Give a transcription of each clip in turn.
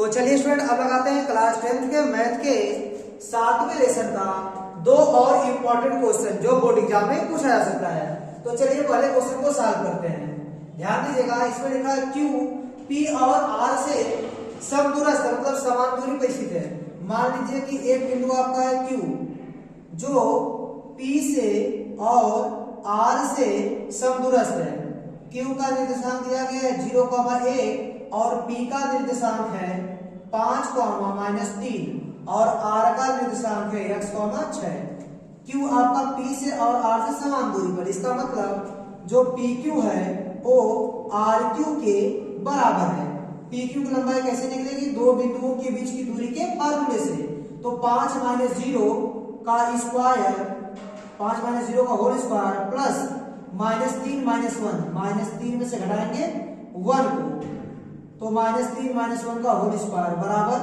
तो चलिए स्टूडेंट अब लगाते हैं क्लास 10th के मैथ के 7वें लेसन का दो और इम्पोर्टेंट क्वेश्चन जो बोर्ड एग्जाम में पूछा जा सकता है। तो चलिए पहले क्वेश्चन को सॉल्व करते हैं। ध्यान दीजिएगा, इसमें लिखा है Q P और R से समदूरस्थ मतलब समान दूरी पर स्थित है। मान लीजिए कि एक बिंदु आपका है Q जो P से और R से समदूरस्थ है। Q का निर्देशांक दिया गया है 0,1 और P का निर्देशांक है 5,-3 और R का निर्देशांक है x,6। Q आपका P से और R से समान दूरी पर, इसका मतलब जो PQ है वो RQ के बराबर है। PQ की लंबाई कैसे निकलेगी? दो बिंदुओं के बीच की दूरी के फार्मूले से। तो 5 - 0 का स्क्वायर, 5 - 0 का होल स्क्वायर प्लस -3 - 1, -3 में से घटाएंगे 1 को, तो -3 - 1 का होल स्क्वायर बराबर।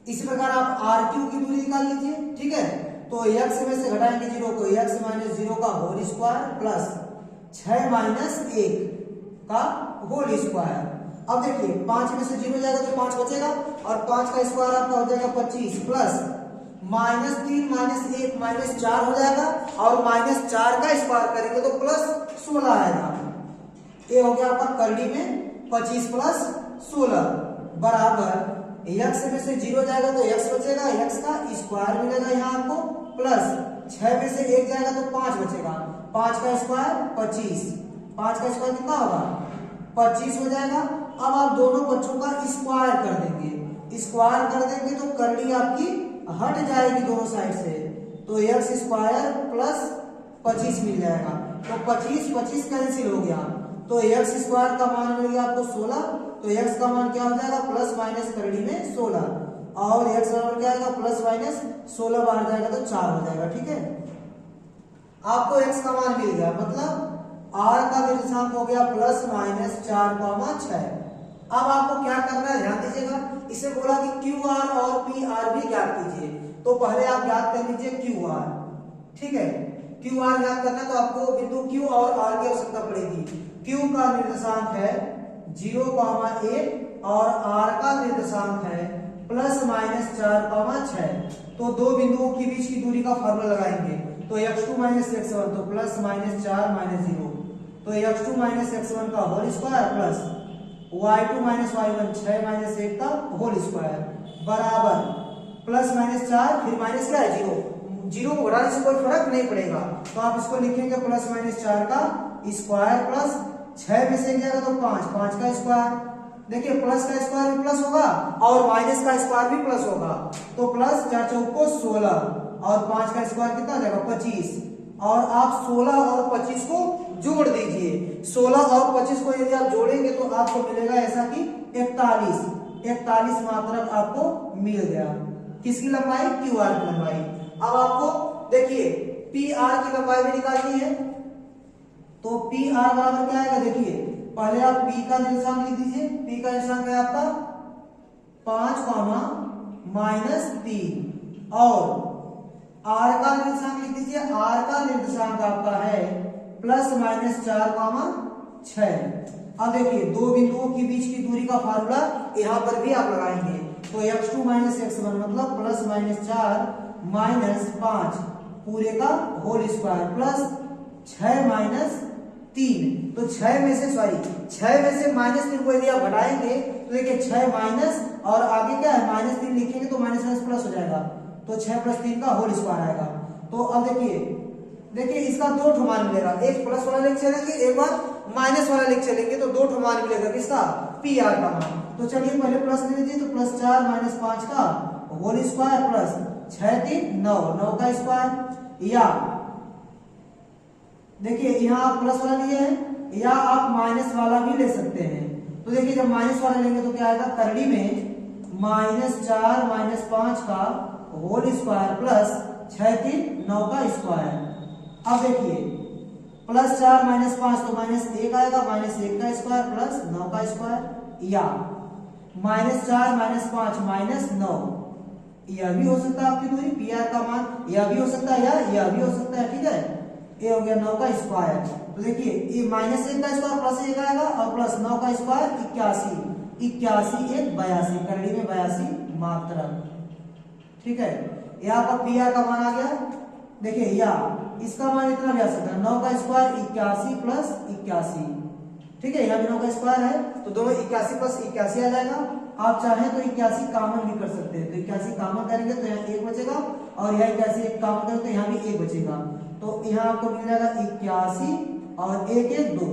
इसी प्रकार आप RQ की दूरी निकाल लीजिए, ठीक है। तो x में से घटाएंगे 0 को, x - 0 का होल स्क्वायर प्लस 6 - 1 का होल स्क्वायर। अब देखिए 5 में से 0 जाएगा तो 5 बचेगा और 5 का स्क्वायर आपका हो जाएगा 25 प्लस -3 - 1 -4 हो जाएगा और -4 का स्क्वायर करेंगे तो प्लस 16 आएगा। ये हो गया आपका करड़ी में 25 प्लस 16 बराबर x में से 0 जाएगा तो x बचेगा, x का स्क्वायर मिलेगा यहाँ आपको प्लस 6 में से 1 जाएगा तो 5 बचेगा, 5 का स्क्वायर 25, 5 का स्क्वायर कितना होगा 25 हो जाएगा। अब आप दोनों बच्चों का स्क्वायर कर देंगे, स्क्वायर कर देंगे तो करड़ी आपकी हट जाएगी दोनों साइड से, तो x स्क्वायर प्लस 25 मिल जाएगा। तो 25 कैंसिल हो गया तो x स्क्वायर का मान मिल गया आपको 16, तो x का मान क्या हो जाएगा प्लस माइनस करड़ी में 16 और x का मान क्या आएगा प्लस माइनस 16 बाहर जाएगा तो 4 हो जाएगा, ठीक है। आपको x का मान मिल गया, मतलब R का निर्देशांक हो गया प्लस माइनस 4,6। अब आपको क्या करना है ध्यान दीजिएगा, इसे बोला कि QR और PR भी ज्ञात कीजिए। तो पहले आप ज्ञात कर लीजिए QR, ठीक है। QR ज्ञात करना है तो आपको बिंदु Q और R की आवश्यकता पड़ेगी। Q का निर्देशांक है 0,1 और R का निर्देशांक है प्लस माइनस 4,6। तो दो बिंदुओं के बीच की दूरी का फार्मूला लगाएंगे तो x2 - x1 तो प्लस माइनस 4 - 0, तो x2 - x1 का whole square plus y2 - y1 6 - 1 का होल स्क्वायर बराबर प्लस माइनस 4 फिर माइनस क्या है 0 को घटाने से कोई फर्क नहीं पड़ेगा, तो आप इसको लिखेंगे प्लस माइनस 4 का स्क्वायर प्लस 6 में से एक जाएगा तो 5 का स्क्वायर। देखिए प्लस का स्क्वायर भी प्लस होगा और माइनस का स्क्वायर भी प्लस होगा, तो प्लस 4 चौको 16 और 5 का स्क्वायर कितना आ जाएगा 25 और आप 16 और 25 को जोड़ दीजिए। 16 और 25 को यदि आप जोड़ेंगे तो आपको मिलेगा ऐसा कि 41 मात्रक आपको मिल गया। किसकी लंबाई? QR की लंबाई। अब आपको देखिए PR की लंबाई भी निकालनी है, तो PR बराबर क्या आएगा? देखिए पहले आप P का निर्देशांक लिख दीजिए। P का निर्देशांक है आपका 5,-3 और R का निर्देशांक लिख दीजिए। R का निर्देशांक आपका है प्लस माइनस 4,6। अब देखिए दो बिंदुओं के बीच की दूरी का फार्मूला यहां पर भी आप लगाएंगे, तो x2 - x1 मतलब प्लस माइनस 4 - 5 पूरे का होल स्क्वायर प्लस 6 - 3, तो 6 में से -3 को यदि आप घटाएंगे तो देखिए 6 माइनस और आगे क्या है -3 लिखेंगे तो माइनस प्लस हो जाएगा, तो 6 + 3 का होल स्क्वायर आएगा। तो अब देखिए इसका दो ठो मान मिलेगा, एक प्लस वाला लेके चलेंगे एक बार माइनस वाला लेके चलेंगे तो दो ठो मान मिलेगा। किसका? PR का मान। तो चलिए पहले प्लस ले लीजिए, तो प्लस 4 - 5 का होल स्क्वायर प्लस 6 - 3 9 का स्क्वायर, या देखिए यहाँ आप प्लस वाला लिए हैं या आप माइनस वाला भी ले सकते हैं। तो देखिए जब माइनस वाला लेंगे तो क्या आएगा करड़ी में -4 - 5 का होल स्क्वायर प्लस 6 - 3 9 का स्क्वायर। अब देखिए प्लस 4 - 5 तो -1 आएगा, -1 का स्क्वायर प्लस 9 का स्क्वायर, या -4 - 5 -9, यह भी हो सकता है आपकी दूरी PR का मान, यह भी हो सकता है या यह भी हो सकता है, ठीक है। ये हो गया 9 का स्क्वायर। तो देखिए ये -1 का स्क्वायर प्लस 1 आएगा और प्लस 9 का स्क्वायर 81, 81 1 82, करड़ी में 82 मात्रक। ठीक है, यहाँ का पी आर का मान आ गया। देखिए या इसका मान इतना भी आ सकता है, 9 का स्क्वायर 81 प्लस 81। ठीक है, यहाँ भी 9 का स्क्वायर है तो दोनों 81 प्लस 81 आ जाएगा। आप चाहें तो 81 कॉमन भी कर सकते हैं, तो 81 कॉमन करेंगे तो यहाँ 1 बचेगा और यहाँ 81 एक कॉमन करेंगे तो यहाँ भी 1 बचेगा। तो यहाँ आपको मिल जाएगा 81 और 1 1 2,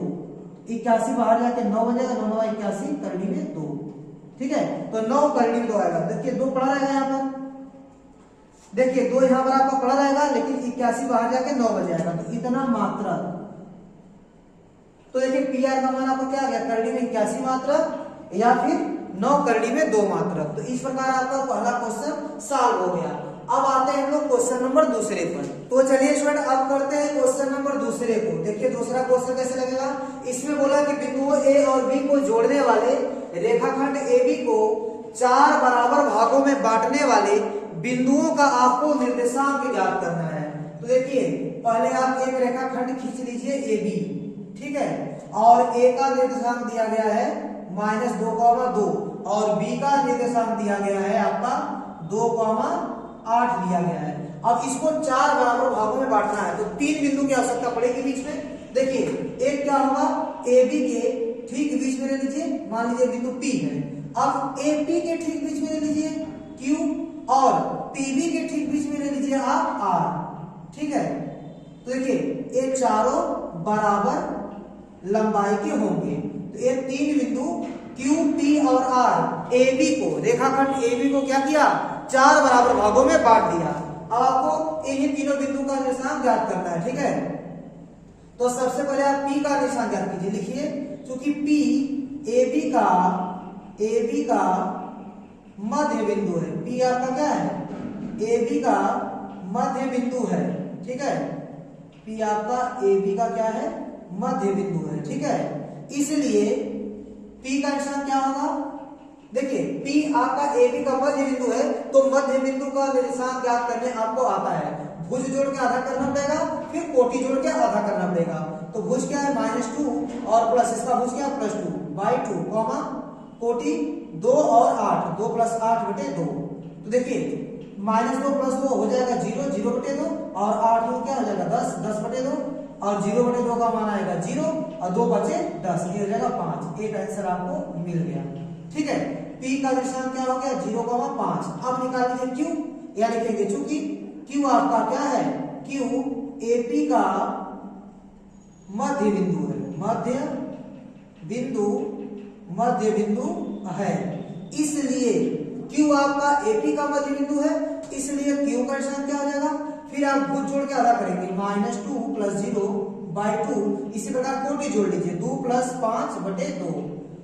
81 बाहर जाके 9 बन जाएगा, 9 9 81, करड़ी में 2। ठीक है, तो 9 करड़ी में 2 आएगा। देखिए 2 पड़ा रहेगा यहाँ पर, देखिए 2 यहाँ पर आपका पड़ा रहेगा लेकिन 81 बाहर जाके 9 बन जाएगा, तो इतना मात्रक। तो देखिए पी आर का मान आपको क्या आ गया, करड़ी में 81 मात्रक या फिर 9 करड़ी में 2 मात्रक। तो इस प्रकार आपका पहला क्वेश्चन सॉल्व हो गया। अब आते हैं हम लोग क्वेश्चन नंबर दूसरे पर। तो चलिए स्टूडेंट अब करते हैं क्वेश्चन नंबर दूसरे को। देखिए दूसरा क्वेश्चन कैसे लगेगा। इसमें बोला कि बिंदुओं ए और बी को जोड़ने वाले रेखाखंड AB को 4 बराबर भागों में बांटने वाले बिंदुओं का आपको निर्देशांक ज्ञात करना है। तो देखिए पहले आप एक रेखाखंड खींच लीजिए AB, ठीक है, और A का निर्देशांक दिया गया है -2,2 और B का निर्देशांक दिया गया है आपका 2,8 लिया गया है। अब इसको 4 बराबर भागों में बांटना है तो 3 बिंदु की आवश्यकता पड़ेगी बीच में। देखिए एक क्या होगा, AB के ठीक बीच में ले लीजिए, मान लीजिए बिंदु P है। अब AP के ठीक बीच में ले लीजिए Q और PB के ठीक बीच में ले लीजिए आप R। ठीक है, तो देखिए ये चारों बराबर लंबाई के होंगे। तो ये 3 बिंदु Q, P और R AB को, रेखाखंड AB को क्या किया, 4 बराबर भागों में बांट दिया। अब आपको इन्हीं तीनों बिंदु का निर्देशांक ज्ञात करना है। ठीक है, तो सबसे पहले आप P का निर्देशांक ज्ञात कीजिए। लिखिए क्योंकि P AB का मध्य बिंदु है। P आपका क्या है, AB का मध्य बिंदु है। ठीक है, P आपका AB का क्या है, मध्य बिंदु है। ठीक है, इसलिए P का निशान क्या होगा, देखिए P आपका AB का मध्य बिंदु है तो मध्य बिंदु का निशान ज्ञात करने आपको आता है। भुज जोड़ के आधा करना पड़ेगा, फिर कोटि जोड़ के आधा करना पड़ेगा। तो भुज क्या है -2 और प्लस इसका भुज क्या है +2/2 कॉमा कोटि 2 और 8, 2 + 8 बटे 2। तो देखिए -2 + 2 हो जाएगा 0, 0 बटे 2 और 8 2 क्या हो जाएगा 10, 10 बटे 2 और 0 बटे 2 का मान आएगा 0 और 2 बचे 10, ये हो जाएगा 5। एक आंसर आपको मिल गया। ठीक है, P का निशान क्या हो गया 0,5। अब निकाल लीजिए Q, या लिखेंगे चूंकि Q आपका क्या है, Q AP का मध्य बिंदु है, मध्य बिंदु है, इसलिए Q आपका AP का मध्य बिंदु है, इसलिए Q का निशान क्या हो जाएगा, फिर आप भुज जोड़ के आधा करेंगे -2 + 0/2। इसी प्रकार कोटि जोड़ लीजिए 2 + 5 बटे 2।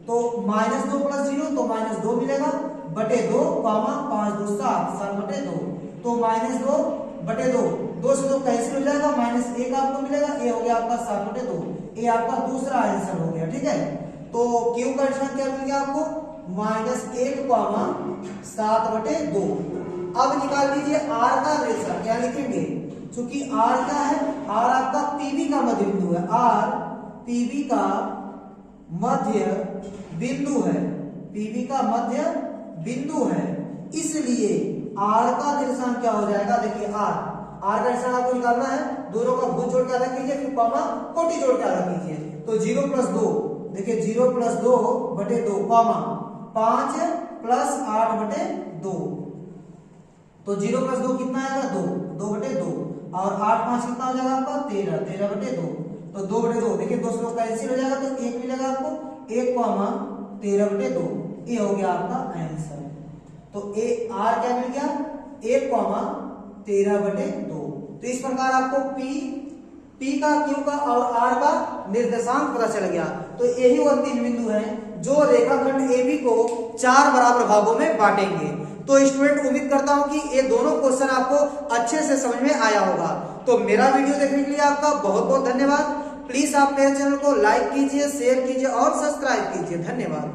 तो -2 + 0 तो -2 मिलेगा बटे 2 कॉमा 5 2 7, 7 बटे 2। तो -2 बटे 2, 2 से 2 कैंसिल हो जाएगा, -1 आपको मिलेगा। ये हो गया आपका 7 बटे 2। ये आपका दूसरा आंसर हो गया। ठीक है, तो Q का निशान क्या मिल गया आपको -1 कॉमा 7 बटे 2। अब निकाल लीजिए R का निशान, क्या लिखेंगे, क्योंकि R क्या है, R आपका PB का मध्य बिंदु है। R PB का मध्य बिंदु है, PB का मध्य बिंदु है, इसलिए R का निर्देशांक क्या हो जाएगा। देखिए R का निर्देशांक आपको निकालना है, दोनों का भुज जोड़ के आधा कीजिए, फिर कॉमा कोटि जोड़ के आधा कीजिए। तो 0 + 2, देखिए 0 + 2 बटे 2 कॉमा 5 + 8 बटे 2। तो 0 + 2 कितना आएगा 2, 2 बटे 2 और 8 5 कितना हो जाएगा आपका 13, 13 बटे 2। तो 2 बटे 2, देखिए 2 से 2 कैंसिल हो जाएगा तो 1 मिलेगा आपको, 1 कॉमा 13 बटे 2। ये हो गया आपका आंसर। तो R क्या मिल गया 1 कॉमा 13 बटे 2। तो इस प्रकार आपको P का, Q का और R का निर्देशांक पता चल गया। तो यही वो 3 बिंदु हैं जो रेखाखंड AB को 4 बराबर भागों में बांटेंगे। तो स्टूडेंट उम्मीद करता हूं कि ये दोनों क्वेश्चन आपको अच्छे से समझ में आया होगा। तो मेरा वीडियो देखने के लिए आपका बहुत बहुत धन्यवाद। प्लीज आप मेरे चैनल को लाइक कीजिए, शेयर कीजिए और सब्सक्राइब कीजिए। धन्यवाद।